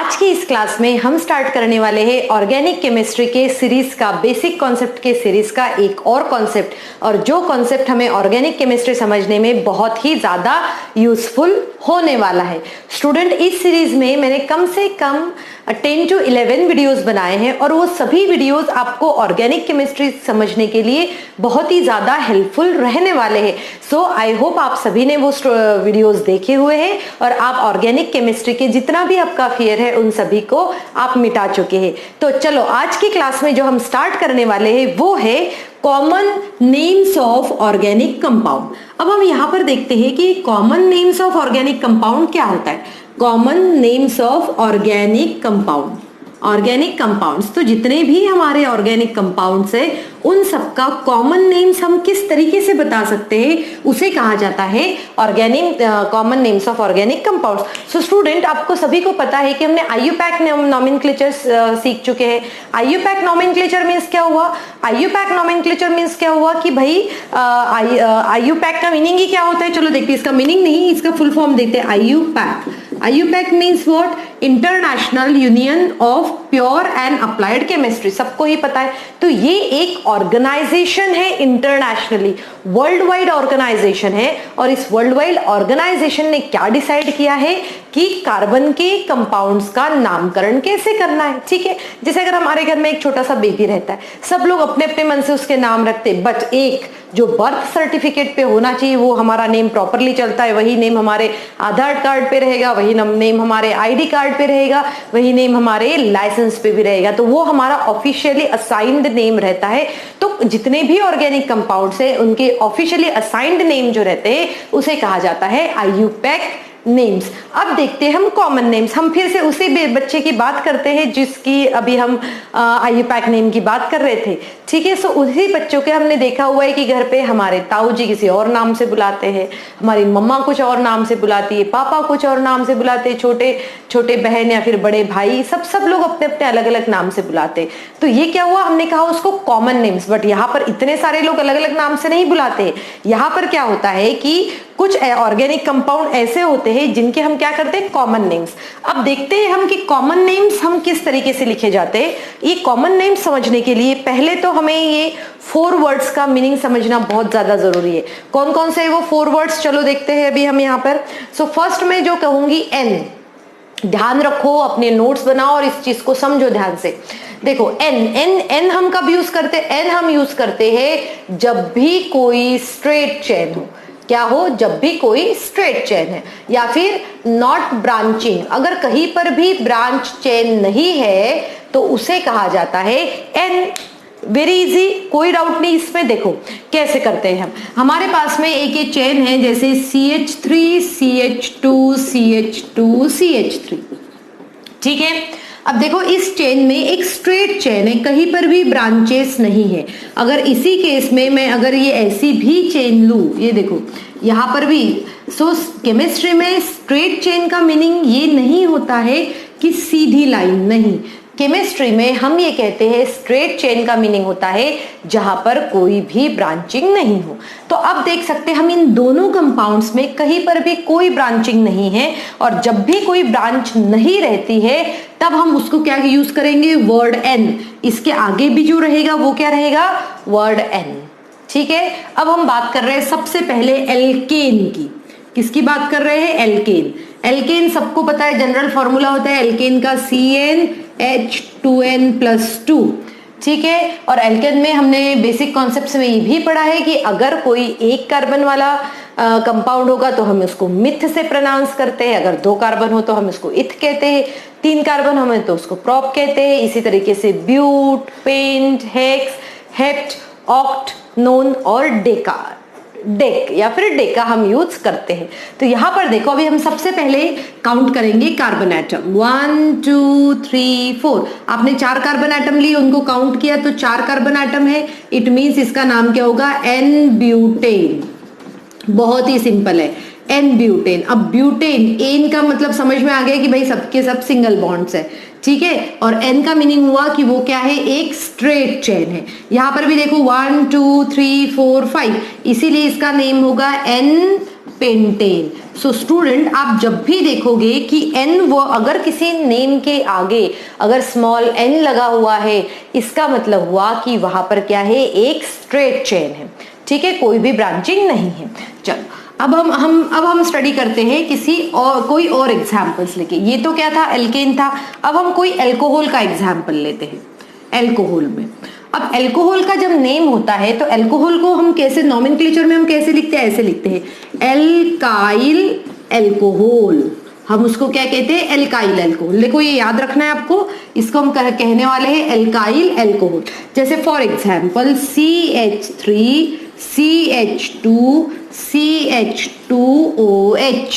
आज की इस क्लास में हम स्टार्ट करने वाले हैं ऑर्गेनिक केमिस्ट्री के सीरीज का, बेसिक कॉन्सेप्ट के सीरीज का एक और कॉन्सेप्ट, और जो कॉन्सेप्ट हमें ऑर्गेनिक केमिस्ट्री समझने में बहुत ही ज्यादा यूजफुल होने वाला है। स्टूडेंट, इस सीरीज में मैंने कम से कम 10 to 11 वीडियोस बनाए हैं और वो सभी वीडियोस आपको ऑर्गेनिक केमिस्ट्री समझने के लिए बहुत ही ज्यादा हेल्पफुल रहने वाले हैं। सो आई होप आप सभी ने वो वीडियोस देखे हुए हैं और आप ऑर्गेनिक केमिस्ट्री के जितना भी आपका फियर है उन सभी को आप मिटा चुके हैं। तो चलो, आज की क्लास में जो हम स्टार्ट करने वाले हैं वो है common names of organic compound. अब हम यहाँ पर देखते हैं कि common names of organic compound क्या होता है। Common names of organic compound, organic compounds, तो जितने भी हमारे ऑर्गेनिक कंपाउंड्स है उन सबका कॉमन नेम्स हम किस तरीके से बता सकते हैं, उसे कहा जाता है organic common names of organic compounds. So student, आपको सभी को पता है कि हमने आईयूपैक नोमेनक्लेचर सीख चुके हैं। आईयूपैक नोमेनक्लेचर मींस क्या हुआ? आईयूपैक नोमेनक्लेचर मींस क्या हुआ कि भाई आईयूपैक का मीनिंग ही क्या होता है। चलो देखते हैं, इसका मीनिंग नहीं, इसका फुल फॉर्म देते हैं IUPAC. IUPAC means what? International union of pure and applied chemistry, सबको ही पता है। तो ये एक ऑर्गेनाइजेशन है, इंटरनेशनली वर्ल्ड वाइड ऑर्गेनाइजेशन है, और इस वर्ल्ड वाइड ऑर्गेनाइजेशन ने क्या डिसाइड किया है कि कार्बन के कंपाउंड्स का नामकरण कैसे करना है। ठीक है, जैसे अगर हमारे घर में एक छोटा सा बेबी रहता है, सब लोग अपने अपने मन से उसके नाम रखते हैं, बट एक जो बर्थ सर्टिफिकेट पे होना चाहिए वो हमारा नेम प्रॉपरली चलता है, वही नेम हमारे आधार कार्ड पे रहेगा, वही नेम हमारे आईडी कार्ड पे रहेगा, वही नेम हमारे लाइसेंस पे भी रहेगा, तो वो हमारा ऑफिशियली असाइंड नेम रहता है। तो जितने भी ऑर्गेनिक कंपाउंड्स है उनके ऑफिशियली असाइंड नेम जो रहते हैं उसे कहा जाता है आईयूपैक नेम्स। अब देखते हैं हम कॉमन नेम्स। हम फिर से उसी बच्चे की बात करते हैं जिसकी अभी हम आईयूपैक नेम की बात कर रहे थे। ठीक है, सो उसी बच्चों के हमने देखा हुआ है कि घर पे हमारे ताऊ जी किसी और नाम से बुलाते हैं, हमारी मम्मा कुछ और नाम से बुलाती है, पापा कुछ और नाम से बुलाते हैं, छोटे छोटे बहन या फिर बड़े भाई, सब लोग अपने अपने अलग अलग नाम से बुलाते हैं। तो ये क्या हुआ, हमने कहा उसको कॉमन नेम्स, बट यहाँ पर इतने सारे लोग अलग अलग नाम से नहीं बुलाते। यहाँ पर क्या होता है कि कुछ ऑर्गेनिक कंपाउंड ऐसे होते हैं जिनके हम क्या करते हैं, कॉमन नेम्स। अब देखते हैं हम कि कॉमन नेम्स हम किस तरीके से लिखे जाते हैं। ये कॉमन नेम्स समझने के लिए पहले तो हमें ये 4 वर्ड्स का मीनिंग समझना बहुत ज्यादा जरूरी है। कौन कौन से वो 4 वर्ड्स, चलो देखते हैं अभी हम यहाँ पर। सो फर्स्ट में जो कहूंगी एन, ध्यान रखो, अपने नोट्स बनाओ और इस चीज को समझो ध्यान से। देखो एन हम कब यूज करते हैं? एन हम यूज करते हैं जब भी कोई स्ट्रेट चेन हो। क्या हो? जब भी कोई स्ट्रेट चेन है, या फिर नॉट ब्रांचिंग, अगर कहीं पर भी ब्रांच चेन नहीं है तो उसे कहा जाता है एन। वेरी इजी, कोई डाउट नहीं इसमें। देखो कैसे करते हैं हम। हमारे पास में एक ये चेन है, जैसे CH3 CH2 CH2 CH3। ठीक है, अब देखो इस चेन में एक स्ट्रेट चेन है, कहीं पर भी ब्रांचेस नहीं है। अगर इसी केस में मैं अगर ये ऐसी भी चेन लूं, ये देखो यहाँ पर भी, सो केमिस्ट्री में स्ट्रेट चेन का मीनिंग ये नहीं होता है कि सीधी लाइन, नहीं। केमिस्ट्री में हम ये कहते हैं स्ट्रेट चेन का मीनिंग होता है जहां पर कोई भी ब्रांचिंग नहीं हो। तो अब देख सकते हैं हम इन दोनों कंपाउंड्स में कहीं पर भी कोई ब्रांचिंग नहीं है, और जब भी कोई ब्रांच नहीं रहती है तब हम उसको क्या यूज करेंगे, वर्ड एन। इसके आगे भी जो रहेगा वो क्या रहेगा, वर्ड एन। ठीक है, अब हम बात कर रहे हैं सबसे पहले एल्केन की। किसकी बात कर रहे हैं? एल्केन। एल्केन सबको पता है, जनरल फॉर्मूला होता है एल्केन का CnH2n+2। ठीक है, और एल्केन में हमने बेसिक कॉन्सेप्ट में ये भी पढ़ा है कि अगर कोई एक कार्बन वाला कंपाउंड होगा तो हम उसको मिथ से प्रोनाउंस करते हैं, अगर 2 कार्बन हो तो हम उसको इथ कहते हैं, 3 कार्बन हमें तो उसको प्रोप कहते हैं। इसी तरीके से but, pent, hex, hept, oct, non और डेक या फिर डेका हम यूज करते हैं। तो यहाँ पर देखो, अभी हम सबसे पहले काउंट करेंगे कार्बन एटम। 1 2 3 4। आपने 4 कार्बन एटम लिए, उनको काउंट किया तो 4 कार्बन एटम है। इट मीन्स इसका नाम क्या होगा, एन ब्यूटेन। बहुत ही सिंपल है, एन ब्यूटेन। अब ब्यूटेन, एन का मतलब समझ में आ गया कि भाई सबके सब सिंगल बॉन्ड्स है। ठीक है, और एन का मीनिंग हुआ कि वो क्या है, एक स्ट्रेट चेन है। यहां पर भी देखो 1 2 3 4 5, इसीलिए इसका नेम होगा एन पेंटेन। सो स्टूडेंट, आप जब भी देखोगे कि n वो अगर किसी नेम के आगे अगर स्मॉल n लगा हुआ है, इसका मतलब हुआ कि वहां पर क्या है, एक स्ट्रेट चेन है। ठीक है, कोई भी ब्रांचिंग नहीं है। चलो अब हम स्टडी करते हैं कोई और एग्जांपल्स लेके। ये तो क्या था, एल्केन था। अब हम कोई अल्कोहल का एग्जांपल लेते हैं। अल्कोहल में, अब अल्कोहल का जब नेम होता है तो अल्कोहल को हम कैसे नॉमेनक्लेचर में हम कैसे लिखते हैं, ऐसे लिखते हैं एल्काइल अल्कोहल। हम उसको क्या कहते हैं, एल्काइल अल्कोहल। देखो ये याद रखना है आपको, इसको हम कहने वाले हैं एल्काइल अल्कोहल। जैसे for example CH3 CH2 CH2OH।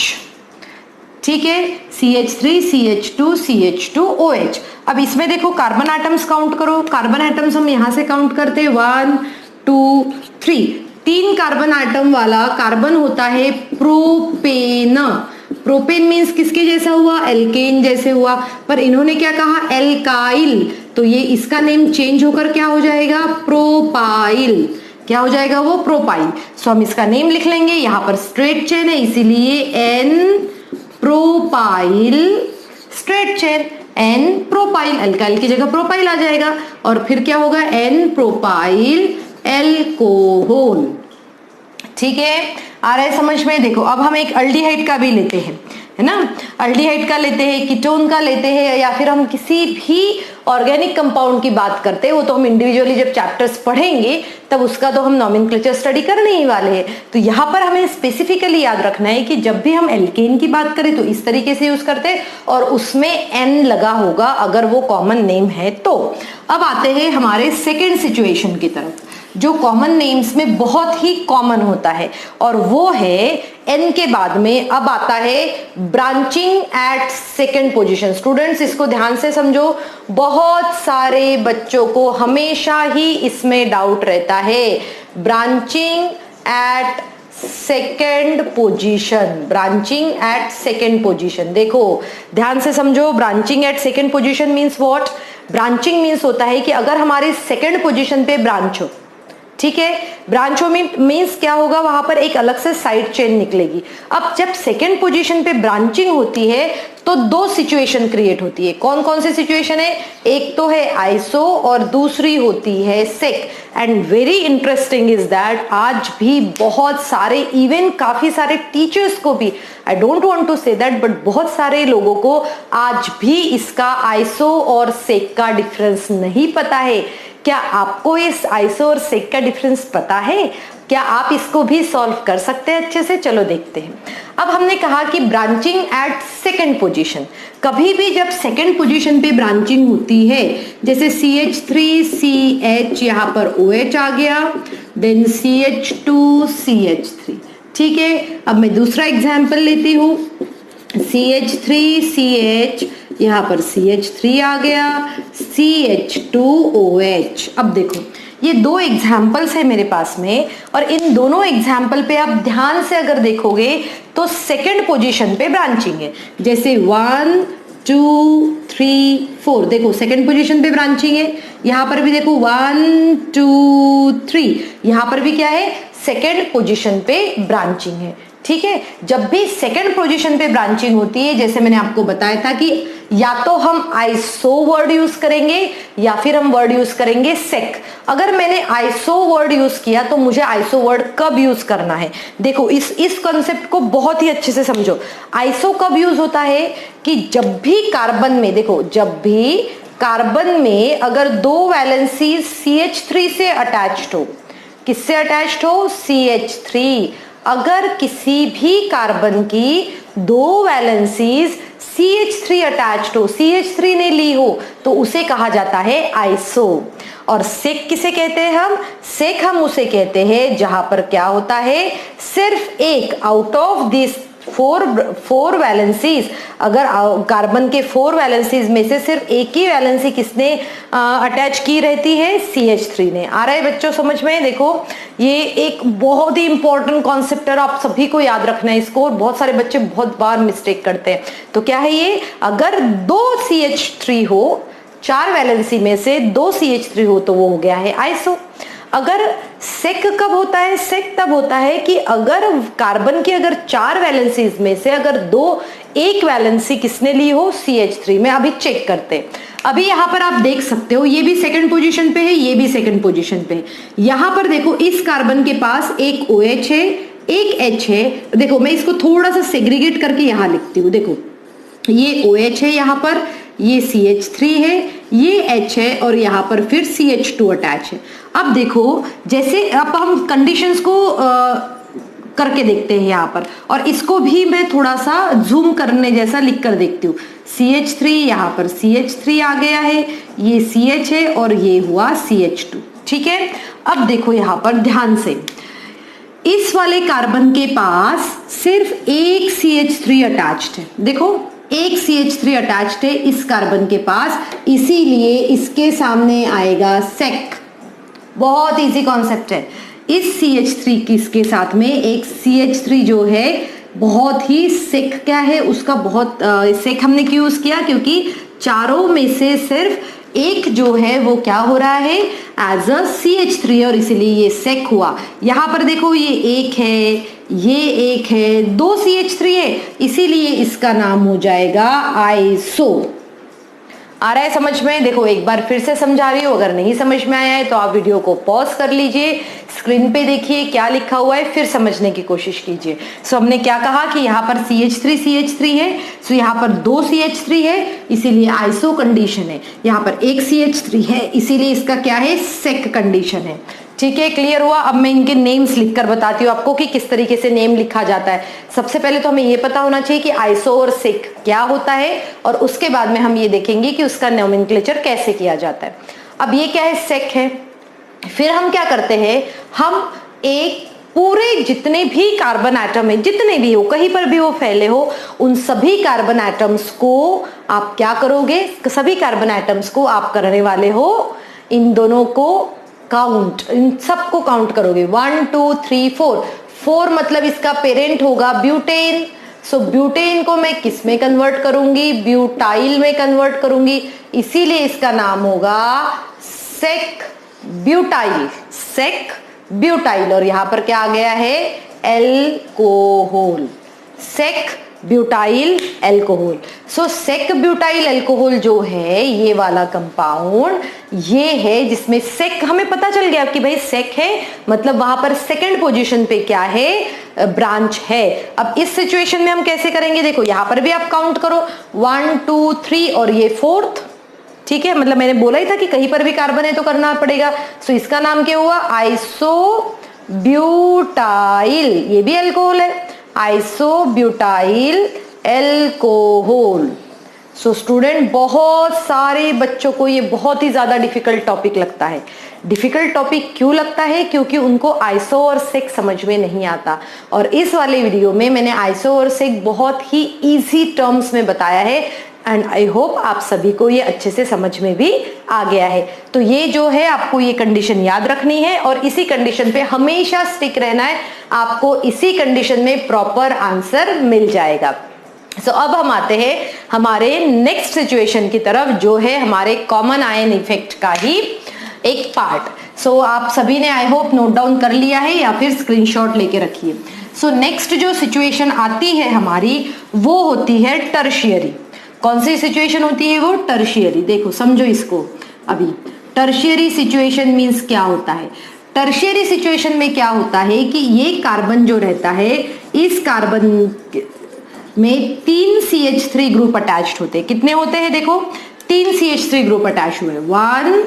ठीक है, CH3 CH2 CH2OH। अब इसमें देखो कार्बन एटम्स काउंट करो। कार्बन एटम्स हम यहां से काउंट करते हैं 1 2 3। 3 कार्बन एटम वाला कार्बन होता है प्रोपेन। प्रोपेन मीन्स किसके जैसा हुआ, एल्केन जैसे हुआ। पर इन्होंने क्या कहा, एल्काइल, तो ये इसका नेम चेंज होकर क्या हो जाएगा, प्रोपाइल। क्या हो जाएगा वो, प्रोपाइल। सो हम इसका नेम लिख लेंगे। यहां पर स्ट्रेट चेन है इसीलिए N propyl straight chain, N propyl, alkyl की जगह प्रोपाइल आ जाएगा। और फिर क्या होगा, N प्रोपाइल अल्कोहल। ठीक है, आ रहा है समझ में। देखो अब हम एक अल्डिहाइड का भी लेते हैं, है ना। अल्डिहाइड का लेते हैं, कीटोन का लेते हैं, या फिर हम किसी भी ऑर्गेनिक कंपाउंड की बात करते हैं, वो तो हम इंडिविजुअली जब चैप्टर्स पढ़ेंगे तब उसका तो हम नॉमेनक्लेचर स्टडी करने ही वाले हैं। तो यहाँ पर हमें स्पेसिफिकली याद रखना है कि जब भी हम एल्केन की बात करें तो इस तरीके से यूज करते हैं और उसमें N लगा होगा अगर वो कॉमन नेम है तो। अब आते हैं हमारे सेकेंड सिचुएशन की तरफ, जो कॉमन नेम्स में बहुत ही कॉमन होता है, और वो है N के बाद में अब आता है branching at second position. Students इसको ध्यान से समझो, बहुत सारे बच्चों को हमेशा ही इसमें डाउट रहता है। Branching at second position, branching at second position. देखो ध्यान से समझो, branching at second position means what. Branching means होता है कि अगर हमारे सेकेंड पोजीशन पे ब्रांच हो, ठीक है, ब्रांचों में मींस क्या होगा, वहां पर एक अलग से साइड चेन निकलेगी। अब जब सेकेंड पोजीशन पे ब्रांचिंग होती है तो 2 सिचुएशन क्रिएट होती है। कौन कौन सी सिचुएशन है, एक तो है आइसो और दूसरी होती है सेक। And very interesting is that आज भी बहुत सारे, इवन काफी सारे टीचर्स को भी, I don't want to say that, but बहुत सारे लोगों को आज भी इसका आइसो और सेक का डिफरेंस नहीं पता है। क्या आपको इस आइसो और सेक का डिफरेंस पता है? क्या आप इसको भी सॉल्व कर सकते हैं अच्छे से? चलो देखते हैं। अब हमने कहा कि ब्रांचिंग एट सेकेंड पोजीशन, कभी भी जब सेकेंड पोजीशन पे ब्रांचिंग होती है, जैसे CH3CH, यहां पर OH आ गया, देन CH2CH3। ठीक है, अब मैं दूसरा एग्जाम्पल लेती हूं, CH3CH, यहां पर CH3 आ गया, CH2OH। अब देखो ये 2 एग्जाम्पल्स है मेरे पास में, और इन दोनों एग्जाम्पल पे आप ध्यान से अगर देखोगे तो सेकेंड पोजीशन पे ब्रांचिंग है। जैसे 1 2 3 4, देखो सेकेंड पोजीशन पे ब्रांचिंग है। यहां पर भी देखो 1 2 3, यहां पर भी क्या है, सेकेंड पोजीशन पे ब्रांचिंग है। ठीक है, जब भी सेकेंड पोजीशन पे ब्रांचिंग होती है, जैसे मैंने आपको बताया था कि या तो हम आइसो वर्ड यूज करेंगे या फिर हम वर्ड यूज करेंगे सेक। अगर मैंने आइसो वर्ड यूज किया तो मुझे आइसो वर्ड कब यूज करना है, देखो इस कॉन्सेप्ट को बहुत ही अच्छे से समझो। आइसो कब यूज होता है कि जब भी कार्बन में, देखो जब भी कार्बन में अगर 2 वैलेंसी CH3 से अटैच्ड हो, किससे अटैच्ड हो, CH3। अगर किसी भी कार्बन की 2 वैलेंसीज CH3 अटैच्ड हो, CH3 ने ली हो, तो उसे कहा जाता है आइसो। और सेक किसे कहते हैं हम, सेक हम उसे कहते हैं जहां पर क्या होता है, सिर्फ एक आउट ऑफ दिस 4 वैलेंसीज, अगर कार्बन के 4 वैलेंसीज में से सिर्फ एक ही वैलेंसी किसने अटैच की रहती है, CH3 ने। आ रहा है बच्चों समझ में? देखो ये एक बहुत ही इंपॉर्टेंट कॉन्सेप्ट है, आप सभी को याद रखना है इसको, और बहुत सारे बच्चे बहुत बार मिस्टेक करते हैं। तो क्या है ये, अगर 2 CH3 हो, 4 वैलेंसी में से 2 CH3 हो तो वो हो गया है आइसो। अगर सेक कब होता है? सेक तब होता है कि अगर कार्बन की अगर 4 वैलेंसीज में से अगर एक वैलेंसी किसने ली हो, CH3 में। अभी चेक करते हैं। अभी यहाँ पर आप देख सकते हो ये भी सेकंड पोजीशन पे है, ये भी सेकंड पोजीशन पे है। यहाँ पर देखो इस कार्बन के पास एक OH है, एक H है। देखो मैं इसको थोड़ा सा सेग्रीगेट करके यहाँ लिखती हूँ। देखो ये OH है, यहाँ पर ये CH3 है, ये H है और यहाँ पर फिर CH2 अटैच है। अब देखो जैसे अब हम कंडीशंस को करके देखते हैं यहाँ पर, और इसको भी मैं थोड़ा सा जूम करने जैसा लिख कर देखती हूँ। CH3 यहाँ पर CH3 आ गया है, ये CH है और ये हुआ CH2। ठीक है, अब देखो यहाँ पर ध्यान से, इस वाले कार्बन के पास सिर्फ एक CH3 अटैच्ड है। देखो एक CH3 अटैच्ड है इस कार्बन के पास, इसीलिए इसके सामने आएगा सेक। बहुत इजी कॉन्सेप्ट है। इस CH3 किसके साथ में एक CH3 जो है बहुत ही सेक क्या है उसका, बहुत सेक हमने क्यों यूज किया, क्योंकि चारों में से सिर्फ एक जो है वो क्या हो रहा है एज अ CH3 और इसीलिए ये सेक हुआ। यहाँ पर देखो ये एक है, ये एक है, 2 CH3 है, इसीलिए इसका नाम हो जाएगा आइसो। आ रहा है समझ में? देखो एक बार फिर से समझा रही हूँ, अगर नहीं समझ में आया है तो आप वीडियो को पॉज कर लीजिए, स्क्रीन पे देखिए क्या लिखा हुआ है, फिर समझने की कोशिश कीजिए। सो हमने क्या कहा कि यहाँ पर CH3 है, सो यहाँ पर 2 CH3 है, इसीलिए आइसो कंडीशन है। यहाँ पर एक CH3 है, इसीलिए इसका क्या है, सेक कंडीशन है। ठीक है, क्लियर हुआ? अब मैं इनके नेम्स लिखकर बताती हूँ आपको कि किस तरीके से नेम लिखा जाता है। सबसे पहले तो हमें ये पता होना चाहिए कि आइसो और सेक क्या होता है, और उसके बाद में हम ये देखेंगे कि उसका नोमेनक्लेचर कैसे किया जाता है। अब ये क्या है, सेक है। फिर हम क्या करते हैं, हम एक पूरे जितने भी कार्बन एटम है, जितने भी हो, कहीं पर भी वो फैले हो, उन सभी कार्बन एटम्स को आप क्या करोगे, सभी कार्बन एटम्स को आप करने वाले हो इन दोनों को काउंट, इन सबको काउंट करोगे। 1 2 3 4, 4 मतलब इसका पेरेंट होगा ब्यूटेन। सो ब्यूटेन को मैं किस में कन्वर्ट करूंगी, ब्यूटाइल में कन्वर्ट करूंगी, इसीलिए इसका नाम होगा सेक ब्यूटाइल, सेक ब्यूटाइल। और यहां पर क्या आ गया है, एल्कोहल, सेक ब्यूटाइल एल्कोहल। सो सेक ब्यूटाइल एल्कोहल जो है ये वाला कंपाउंड ये है जिसमें सेक, हमें पता चल गया कि भाई सेक है मतलब वहां पर सेकंड पोजीशन पे क्या है, ब्रांच है। अब इस सिचुएशन में हम कैसे करेंगे, देखो यहां पर भी आप काउंट करो 1 2 3 और ये 4th। ठीक है, मतलब मैंने बोला ही था कि कहीं पर भी कार्बन है तो करना पड़ेगा। सो इसका नाम क्या हुआ, आइसो ब्यूटाइल, ये भी एल्कोहल है, iso butyl alcohol. So student, बहुत सारे बच्चों को ये बहुत ही ज्यादा डिफिकल्ट टॉपिक लगता है। डिफिकल्ट टॉपिक क्यों लगता है, क्योंकि उनको आइसो और सेक समझ में नहीं आता। और इस वाले वीडियो में मैंने आइसो और सेक बहुत ही इजी टर्म्स में बताया है, एंड आई होप आप सभी को ये अच्छे से समझ में भी आ गया है। तो ये जो है आपको ये कंडीशन याद रखनी है और इसी कंडीशन पे हमेशा स्टिक रहना है, आपको इसी कंडीशन में प्रॉपर आंसर मिल जाएगा। सो अब हम आते हैं हमारे नेक्स्ट सिचुएशन की तरफ, जो है हमारे कॉमन आयन इफेक्ट का ही एक पार्ट। सो आप सभी ने आई होप नोट डाउन कर लिया है या फिर स्क्रीनशॉट लेके रखिए। सो नेक्स्ट जो सिचुएशन आती है हमारी वो होती है टर्शियरी। कौन सी सिचुएशन होती है वो, टर्शियरी। देखो समझो इसको। अभी टर्शियरी सिचुएशन मींस क्या होता है, टर्शियरी सिचुएशन में क्या होता है कि ये कार्बन जो रहता है, इस कार्बन में 3 CH3 ग्रुप अटैच्ड होते हैं। कितने होते हैं, देखो 3 CH3 ग्रुप अटैच हुए, 1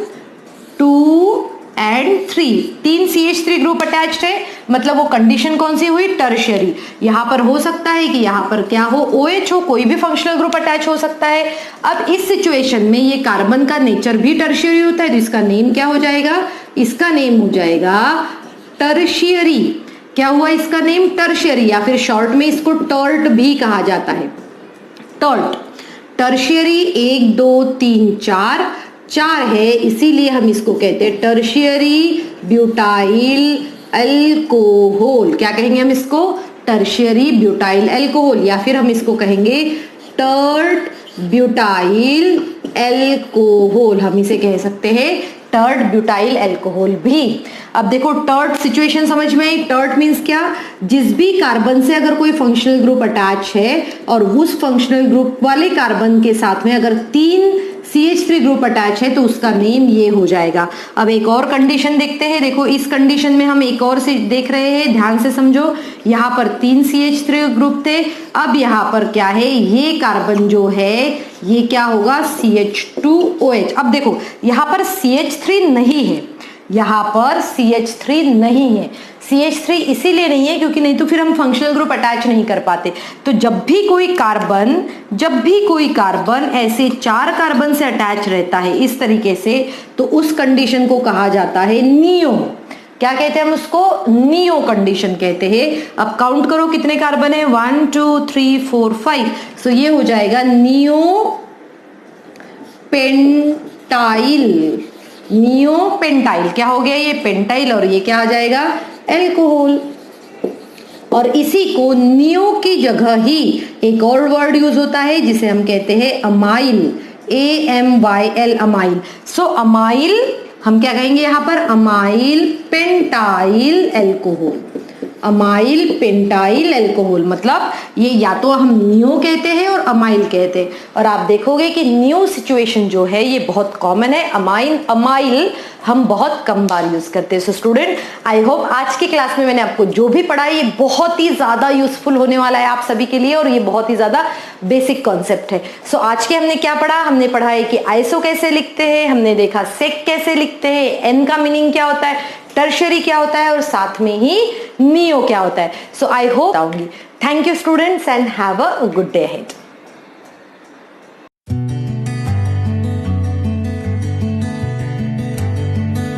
2 एंड 3, 3 CH3 ग्रुप अटैच्ड है। मतलब वो कंडीशन कौन सी हुई, टर्शियरी। यहां पर हो सकता है कि यहां पर क्या हो, OH हो, कोई भी फंक्शनल ग्रुप अटैच हो सकता है। अब इस सिचुएशन में ये कार्बन का नेचर भी टर्शियरी होता है, तो इसका नेम क्या हो जाएगा, इसका नेम हो जाएगा टर्शियरी। क्या हुआ इसका नेम, टर्शियरी, या फिर शॉर्ट में इसको टर्ट भी कहा जाता है, टर्ट। टर्शियरी 1 2 3 4 है, इसीलिए हम इसको कहते हैं टर्शियरी ब्यूटाइल एल्कोहल। क्या कहेंगे हम इसको, टर्शियरी ब्यूटाइल एल्कोहल, या फिर हम इसको कहेंगे टर्ट ब्यूटाइल एल्कोहल। हम इसे कह सकते हैं टर्ड ब्यूटाइल अल्कोहल भी। अब देखो टर्ड सिचुएशन समझ में आई। टर्ड मीन्स क्या, जिस भी कार्बन से अगर कोई फंक्शनल ग्रुप अटैच है और उस फंक्शनल ग्रुप वाले कार्बन के साथ में अगर 3 CH3 ग्रुप अटैच है तो उसका नेम ये हो जाएगा। अब एक और कंडीशन देखते हैं। देखो इस कंडीशन में हम एक और से देख रहे हैं, ध्यान से समझो। यहाँ पर 3 CH3 ग्रुप थे, अब यहाँ पर क्या है, ये कार्बन जो है ये क्या होगा, CH2OH। अब देखो यहाँ पर CH3 नहीं है, यहाँ पर CH3 नहीं है। CH3 इसीलिए नहीं है क्योंकि नहीं तो फिर हम फंक्शनल ग्रुप अटैच नहीं कर पाते। तो जब भी कोई कार्बन ऐसे 4 कार्बन से अटैच रहता है इस तरीके से, तो उस कंडीशन को कहा जाता है नियो। क्या कहते हैं हम उसको, नियो कंडीशन कहते हैं। अब काउंट करो कितने कार्बन है, 1 2 3 4 5। सो ये हो जाएगा नियो पेंटाइल। नियो पेंटाइल क्या हो गया, ये पेंटाइल और ये क्या आ जाएगा, एल्कोहल। और इसी को नियो की जगह ही एक और वर्ड यूज होता है जिसे हम कहते हैं अमाइल, AMYL, अमाइल। सो अमाइल हम क्या कहेंगे यहाँ पर, amyl pentyl alcohol. Amyl pentyl alcohol मतलब ये या तो हम नियो कहते हैं और अमाइल कहते हैं। और आप देखोगे कि नियो सिचुएशन जो है ये बहुत कॉमन है, अमाइल हम बहुत कम बार यूज करते हैं। सो स्टूडेंट, आई होप आज की क्लास में मैंने आपको जो भी पढ़ा ये बहुत ही ज्यादा यूजफुल होने वाला है आप सभी के लिए, और ये बहुत ही ज्यादा बेसिक कॉन्सेप्ट है। सो आज के हमने क्या पढ़ा, हमने पढ़ा है कि आइसो कैसे लिखते हैं, हमने देखा सेक कैसे लिखते हैं, एन का मीनिंग क्या होता है, टर्शरी क्या होता है और साथ में ही नियो क्या होता है। सो आई होप आऊंगी। Thank you students and have a good day ahead.